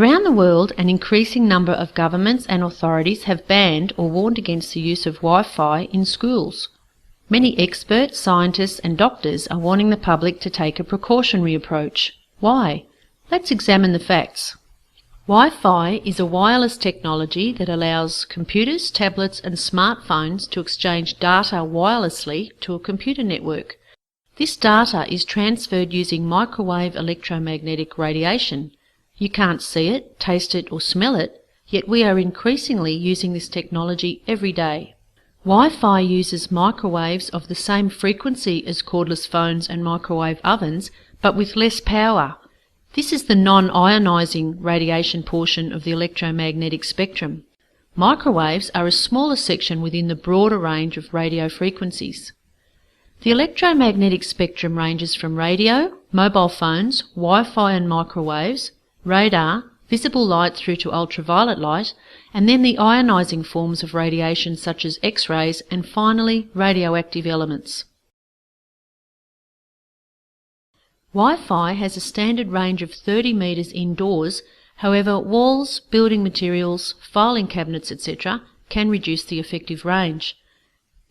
Around the world, an increasing number of governments and authorities have banned or warned against the use of Wi-Fi in schools. Many experts, scientists and doctors are warning the public to take a precautionary approach. Why? Let's examine the facts. Wi-Fi is a wireless technology that allows computers, tablets and smartphones to exchange data wirelessly to a computer network. This data is transferred using microwave electromagnetic radiation. You can't see it, taste it or smell it, yet we are increasingly using this technology every day. Wi-Fi uses microwaves of the same frequency as cordless phones and microwave ovens, but with less power. This is the non-ionising radiation portion of the electromagnetic spectrum. Microwaves are a smaller section within the broader range of radio frequencies. The electromagnetic spectrum ranges from radio, mobile phones, Wi-Fi and microwaves, radar, visible light through to ultraviolet light, and then the ionising forms of radiation such as X-rays and finally radioactive elements. Wi-Fi has a standard range of 30 metres indoors, however walls, building materials, filing cabinets etc. can reduce the effective range.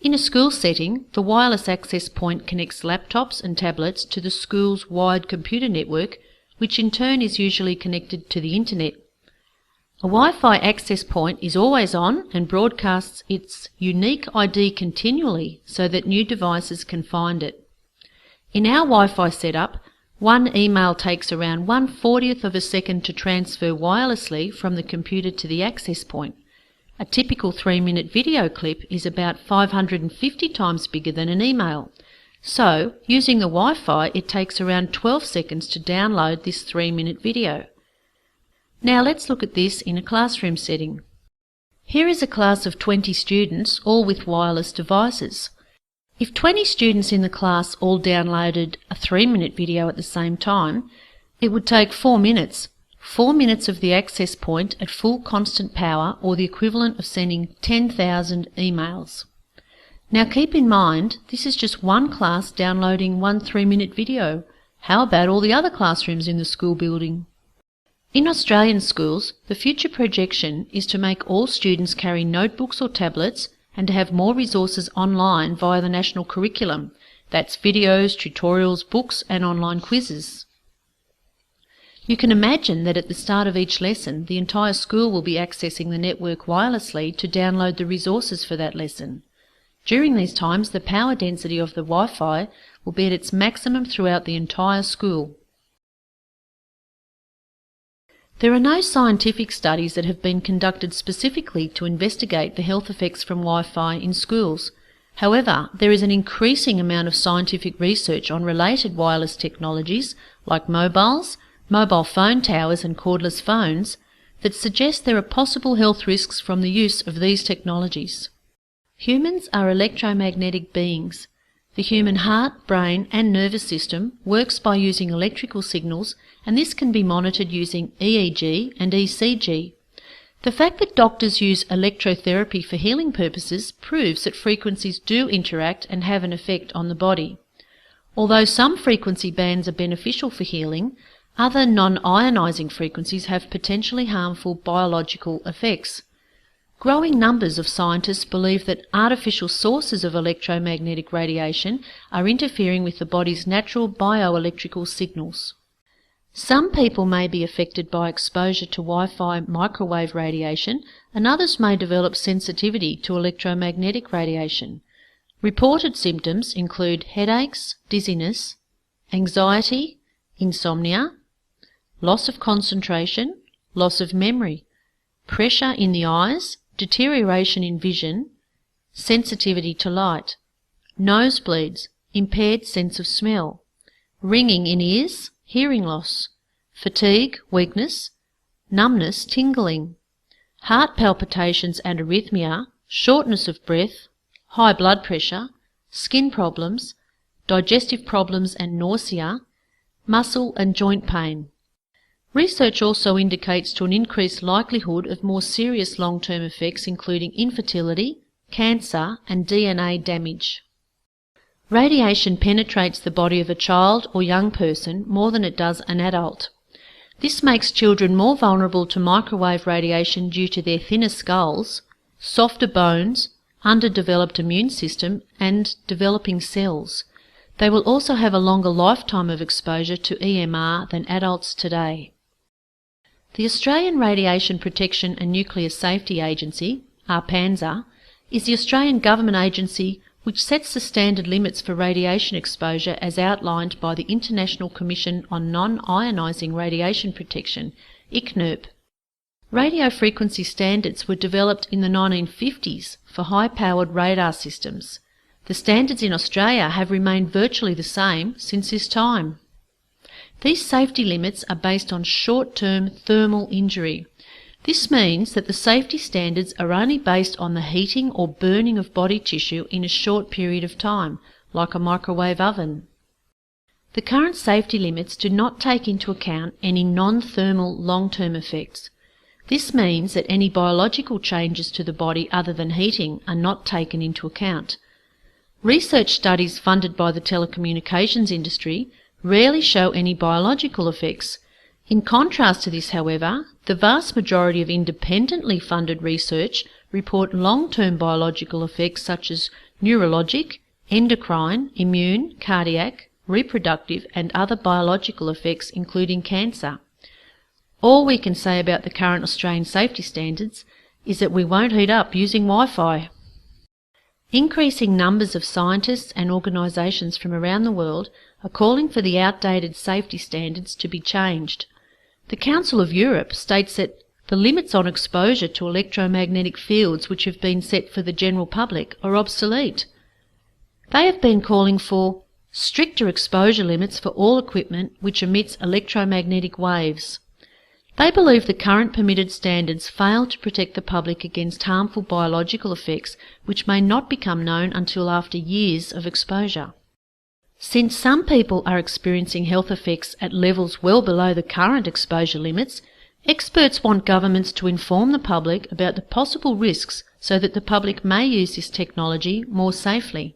In a school setting, the wireless access point connects laptops and tablets to the school's wired computer network, which in turn is usually connected to the internet. A Wi-Fi access point is always on and broadcasts its unique ID continually so that new devices can find it. In our Wi-Fi setup, one email takes around 1/40th of a second to transfer wirelessly from the computer to the access point. A typical 3-minute video clip is about 550 times bigger than an email. So, using the Wi-Fi, it takes around 12 seconds to download this 3-minute video. Now let's look at this in a classroom setting. Here is a class of 20 students, all with wireless devices. If 20 students in the class all downloaded a 3-minute video at the same time, it would take 4 minutes. 4 minutes of the access point at full constant power, or the equivalent of sending 10,000 emails. Now keep in mind, this is just one class downloading one 3-minute video. How about all the other classrooms in the school building? In Australian schools, the future projection is to make all students carry notebooks or tablets and to have more resources online via the national curriculum. That's videos, tutorials, books and online quizzes. You can imagine that at the start of each lesson, the entire school will be accessing the network wirelessly to download the resources for that lesson. During these times, the power density of the Wi-Fi will be at its maximum throughout the entire school. There are no scientific studies that have been conducted specifically to investigate the health effects from Wi-Fi in schools. However, there is an increasing amount of scientific research on related wireless technologies like mobiles, mobile phone towers and cordless phones that suggest there are possible health risks from the use of these technologies. Humans are electromagnetic beings. The human heart, brain and nervous system works by using electrical signals, and this can be monitored using EEG and ECG. The fact that doctors use electrotherapy for healing purposes proves that frequencies do interact and have an effect on the body. Although some frequency bands are beneficial for healing, other non-ionising frequencies have potentially harmful biological effects. Growing numbers of scientists believe that artificial sources of electromagnetic radiation are interfering with the body's natural bioelectrical signals. Some people may be affected by exposure to Wi-Fi microwave radiation, and others may develop sensitivity to electromagnetic radiation. Reported symptoms include headaches, dizziness, anxiety, insomnia, loss of concentration, loss of memory, pressure in the eyes, deterioration in vision, sensitivity to light, nosebleeds, impaired sense of smell, ringing in ears, hearing loss, fatigue, weakness, numbness, tingling, heart palpitations and arrhythmia, shortness of breath, high blood pressure, skin problems, digestive problems and nausea, muscle and joint pain. Research also indicates to an increased likelihood of more serious long-term effects including infertility, cancer and DNA damage. Radiation penetrates the body of a child or young person more than it does an adult. This makes children more vulnerable to microwave radiation due to their thinner skulls, softer bones, underdeveloped immune system and developing cells. They will also have a longer lifetime of exposure to EMR than adults today. The Australian Radiation Protection and Nuclear Safety Agency, ARPANSA, is the Australian government agency which sets the standard limits for radiation exposure as outlined by the International Commission on Non-Ionising Radiation Protection, ICNIRP. Radio frequency standards were developed in the 1950s for high-powered radar systems. The standards in Australia have remained virtually the same since this time. These safety limits are based on short-term thermal injury. This means that the safety standards are only based on the heating or burning of body tissue in a short period of time, like a microwave oven. The current safety limits do not take into account any non-thermal long-term effects. This means that any biological changes to the body other than heating are not taken into account. Research studies funded by the telecommunications industry rarely show any biological effects. In contrast to this, however, the vast majority of independently funded research report long-term biological effects such as neurologic, endocrine, immune, cardiac, reproductive and other biological effects including cancer. All we can say about the current Australian safety standards is that we won't heat up using Wi-Fi. Increasing numbers of scientists and organisations from around the world are calling for the outdated safety standards to be changed. The Council of Europe states that the limits on exposure to electromagnetic fields which have been set for the general public are obsolete. They have been calling for stricter exposure limits for all equipment which emits electromagnetic waves. They believe the current permitted standards fail to protect the public against harmful biological effects which may not become known until after years of exposure. Since some people are experiencing health effects at levels well below the current exposure limits, experts want governments to inform the public about the possible risks so that the public may use this technology more safely.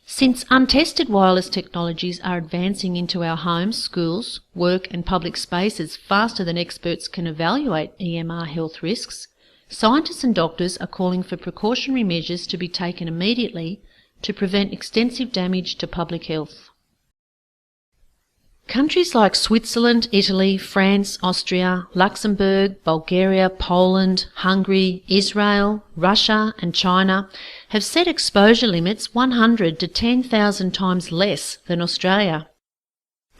Since untested wireless technologies are advancing into our homes, schools, work and public spaces faster than experts can evaluate EMR health risks, scientists and doctors are calling for precautionary measures to be taken immediately to prevent extensive damage to public health. Countries like Switzerland, Italy, France, Austria, Luxembourg, Bulgaria, Poland, Hungary, Israel, Russia and China have set exposure limits 100 to 10,000 times less than Australia.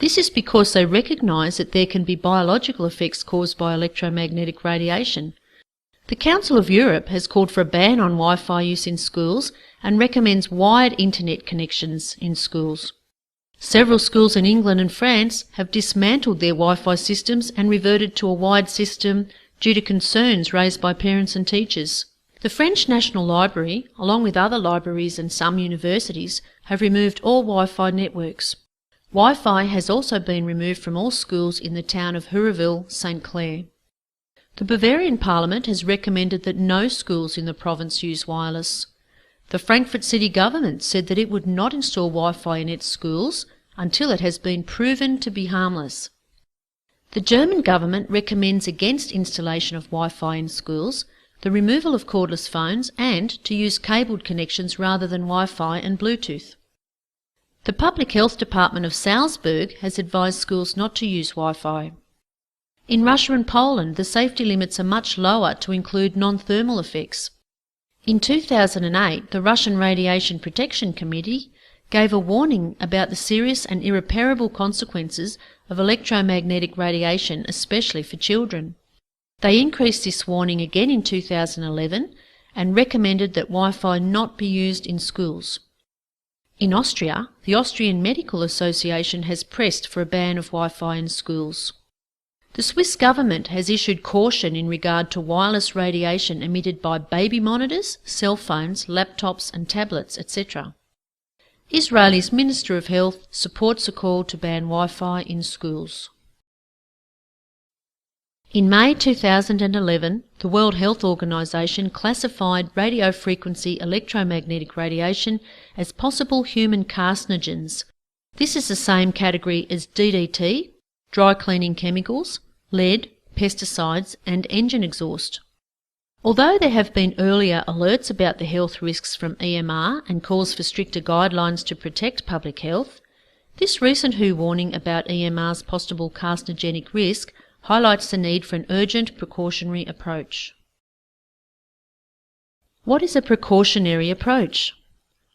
This is because they recognise that there can be biological effects caused by electromagnetic radiation. The Council of Europe has called for a ban on Wi-Fi use in schools and recommends wired internet connections in schools. Several schools in England and France have dismantled their Wi-Fi systems and reverted to a wired system due to concerns raised by parents and teachers. The French National Library, along with other libraries and some universities, have removed all Wi-Fi networks. Wi-Fi has also been removed from all schools in the town of Hurreville, St. Clair. The Bavarian Parliament has recommended that no schools in the province use wireless. The Frankfurt city government said that it would not install Wi-Fi in its schools until it has been proven to be harmless. The German government recommends against installation of Wi-Fi in schools, the removal of cordless phones and to use cabled connections rather than Wi-Fi and Bluetooth. The Public Health Department of Salzburg has advised schools not to use Wi-Fi. In Russia and Poland, the safety limits are much lower to include non-thermal effects. In 2008, the Russian Radiation Protection Committee gave a warning about the serious and irreparable consequences of electromagnetic radiation, especially for children. They increased this warning again in 2011 and recommended that Wi-Fi not be used in schools. In Austria, the Austrian Medical Association has pressed for a ban of Wi-Fi in schools. The Swiss government has issued caution in regard to wireless radiation emitted by baby monitors, cell phones, laptops and tablets, etc. Israel's Minister of Health supports a call to ban Wi-Fi in schools. In May 2011, the World Health Organization classified radiofrequency electromagnetic radiation as possible human carcinogens. This is the same category as DDT, dry cleaning chemicals, lead, pesticides and engine exhaust. Although there have been earlier alerts about the health risks from EMR and calls for stricter guidelines to protect public health, this recent WHO warning about EMR's possible carcinogenic risk highlights the need for an urgent precautionary approach. What is a precautionary approach?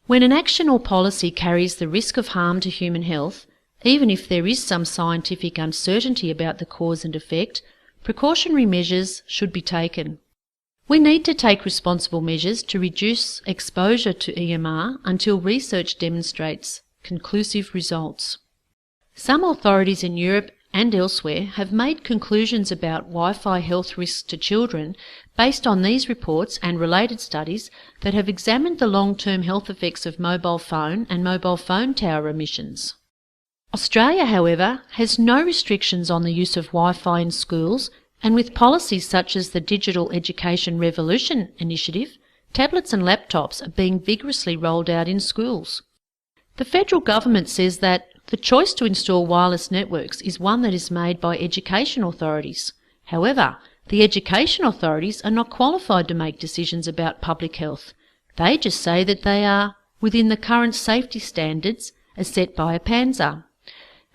When an action or policy carries the risk of harm to human health, even if there is some scientific uncertainty about the cause and effect, precautionary measures should be taken. We need to take responsible measures to reduce exposure to EMR until research demonstrates conclusive results. Some authorities in Europe and elsewhere have made conclusions about Wi-Fi health risks to children based on these reports and related studies that have examined the long-term health effects of mobile phone and mobile phone tower emissions. Australia, however, has no restrictions on the use of Wi-Fi in schools, and with policies such as the Digital Education Revolution initiative, tablets and laptops are being vigorously rolled out in schools. The federal government says that the choice to install wireless networks is one that is made by education authorities. However, the education authorities are not qualified to make decisions about public health. They just say that they are within the current safety standards as set by a PANZA.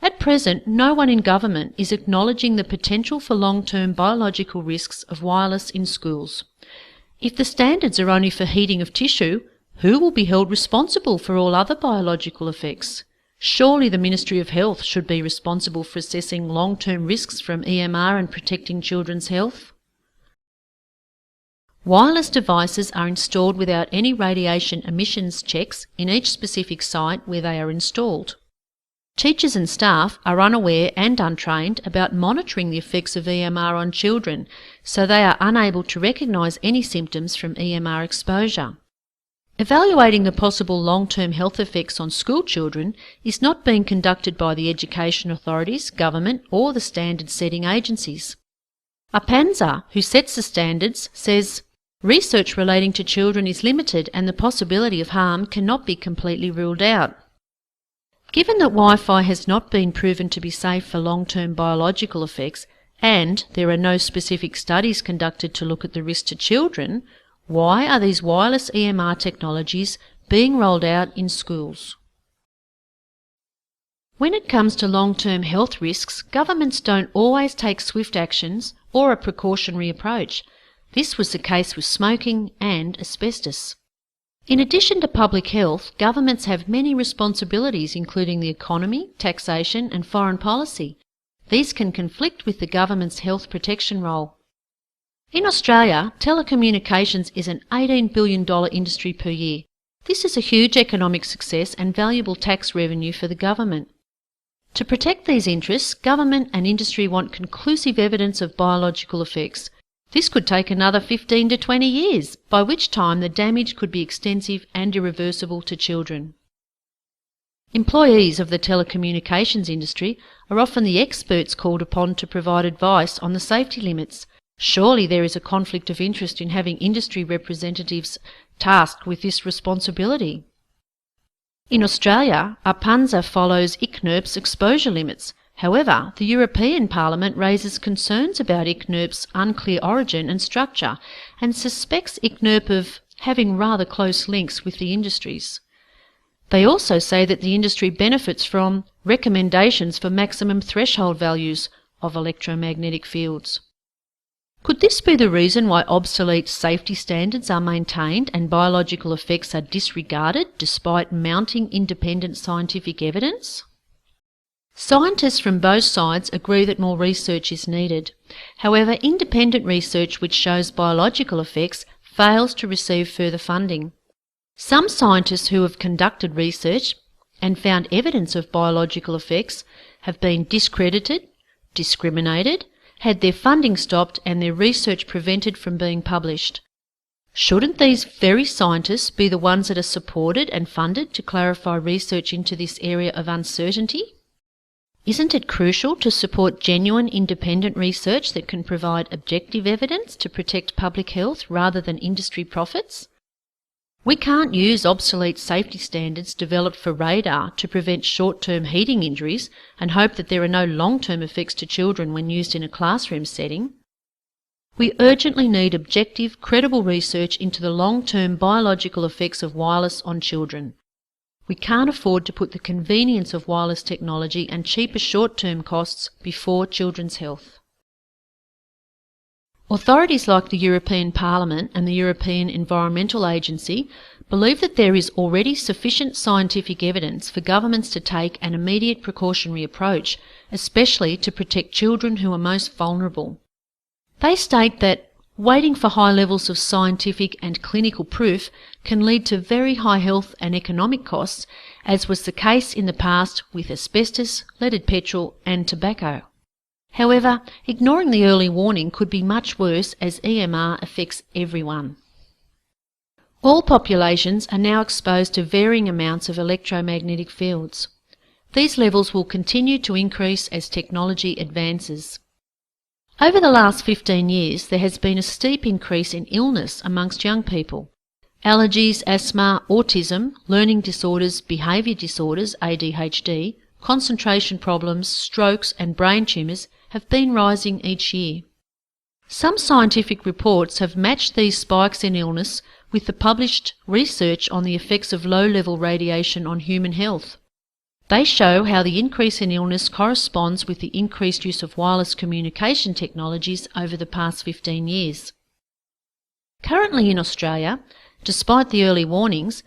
At present, no one in government is acknowledging the potential for long-term biological risks of wireless in schools. If the standards are only for heating of tissue, who will be held responsible for all other biological effects? Surely the Ministry of Health should be responsible for assessing long-term risks from EMR and protecting children's health. Wireless devices are installed without any radiation emissions checks in each specific site where they are installed. Teachers and staff are unaware and untrained about monitoring the effects of EMR on children, so they are unable to recognise any symptoms from EMR exposure. Evaluating the possible long-term health effects on school children is not being conducted by the education authorities, government or the standard-setting agencies. A PANZA, who sets the standards, says, "Research relating to children is limited and the possibility of harm cannot be completely ruled out." Given that Wi-Fi has not been proven to be safe for long-term biological effects and there are no specific studies conducted to look at the risk to children, why are these wireless EMR technologies being rolled out in schools? When it comes to long-term health risks, governments don't always take swift actions or a precautionary approach. This was the case with smoking and asbestos. In addition to public health, governments have many responsibilities including the economy, taxation and foreign policy. These can conflict with the government's health protection role. In Australia, telecommunications is an $18 billion industry per year. This is a huge economic success and valuable tax revenue for the government. To protect these interests, government and industry want conclusive evidence of biological effects. This could take another 15 to 20 years, by which time the damage could be extensive and irreversible to children. Employees of the telecommunications industry are often the experts called upon to provide advice on the safety limits. Surely there is a conflict of interest in having industry representatives tasked with this responsibility. In Australia, a PANZA follows ICNIRP's exposure limits. However, the European Parliament raises concerns about ICNIRP's unclear origin and structure and suspects ICNIRP of having rather close links with the industries. They also say that the industry benefits from recommendations for maximum threshold values of electromagnetic fields. Could this be the reason why obsolete safety standards are maintained and biological effects are disregarded despite mounting independent scientific evidence? Scientists from both sides agree that more research is needed. However, independent research which shows biological effects fails to receive further funding. Some scientists who have conducted research and found evidence of biological effects have been discredited, discriminated, had their funding stopped and their research prevented from being published. Shouldn't these very scientists be the ones that are supported and funded to clarify research into this area of uncertainty? Isn't it crucial to support genuine independent research that can provide objective evidence to protect public health rather than industry profits? We can't use obsolete safety standards developed for radar to prevent short-term heating injuries and hope that there are no long-term effects to children when used in a classroom setting. We urgently need objective, credible research into the long-term biological effects of wireless on children. We can't afford to put the convenience of wireless technology and cheaper short-term costs before children's health. Authorities like the European Parliament and the European Environmental Agency believe that there is already sufficient scientific evidence for governments to take an immediate precautionary approach, especially to protect children who are most vulnerable. They state that waiting for high levels of scientific and clinical proof can lead to very high health and economic costs, as was the case in the past with asbestos, leaded petrol and tobacco. However, ignoring the early warning could be much worse, as EMR affects everyone. All populations are now exposed to varying amounts of electromagnetic fields. These levels will continue to increase as technology advances. Over the last 15 years, there has been a steep increase in illness amongst young people. Allergies, asthma, autism, learning disorders, behaviour disorders, ADHD, concentration problems, strokes and brain tumours have been rising each year. Some scientific reports have matched these spikes in illness with the published research on the effects of low-level radiation on human health. They show how the increase in illness corresponds with the increased use of wireless communication technologies over the past 15 years. Currently in Australia, despite the early warnings,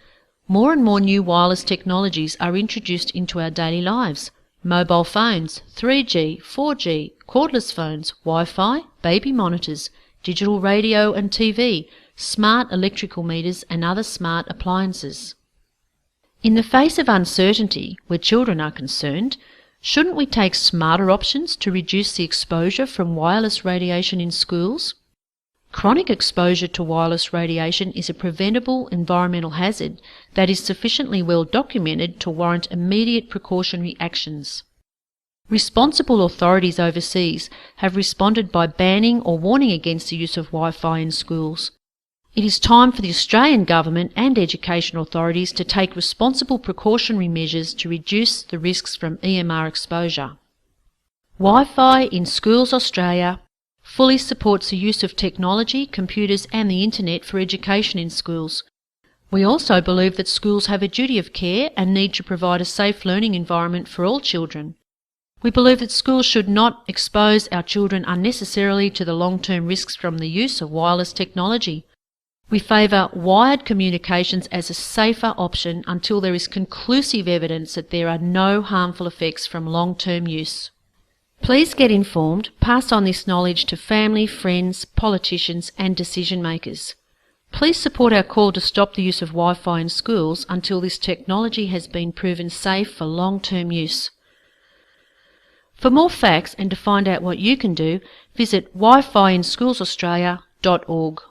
more and more new wireless technologies are introduced into our daily lives. Mobile phones, 3G, 4G, cordless phones, Wi-Fi, baby monitors, digital radio and TV, smart electrical meters and other smart appliances. In the face of uncertainty, where children are concerned, shouldn't we take smarter options to reduce the exposure from wireless radiation in schools? Chronic exposure to wireless radiation is a preventable environmental hazard that is sufficiently well documented to warrant immediate precautionary actions. Responsible authorities overseas have responded by banning or warning against the use of Wi-Fi in schools. It is time for the Australian Government and education authorities to take responsible precautionary measures to reduce the risks from EMR exposure. Wi-Fi in Schools Australia fully supports the use of technology, computers and the internet for education in schools. We also believe that schools have a duty of care and need to provide a safe learning environment for all children. We believe that schools should not expose our children unnecessarily to the long-term risks from the use of wireless technology. We favour wired communications as a safer option until there is conclusive evidence that there are no harmful effects from long-term use. Please get informed, pass on this knowledge to family, friends, politicians and decision makers. Please support our call to stop the use of Wi-Fi in schools until this technology has been proven safe for long-term use. For more facts and to find out what you can do, visit wifiinschoolsaustralia.org.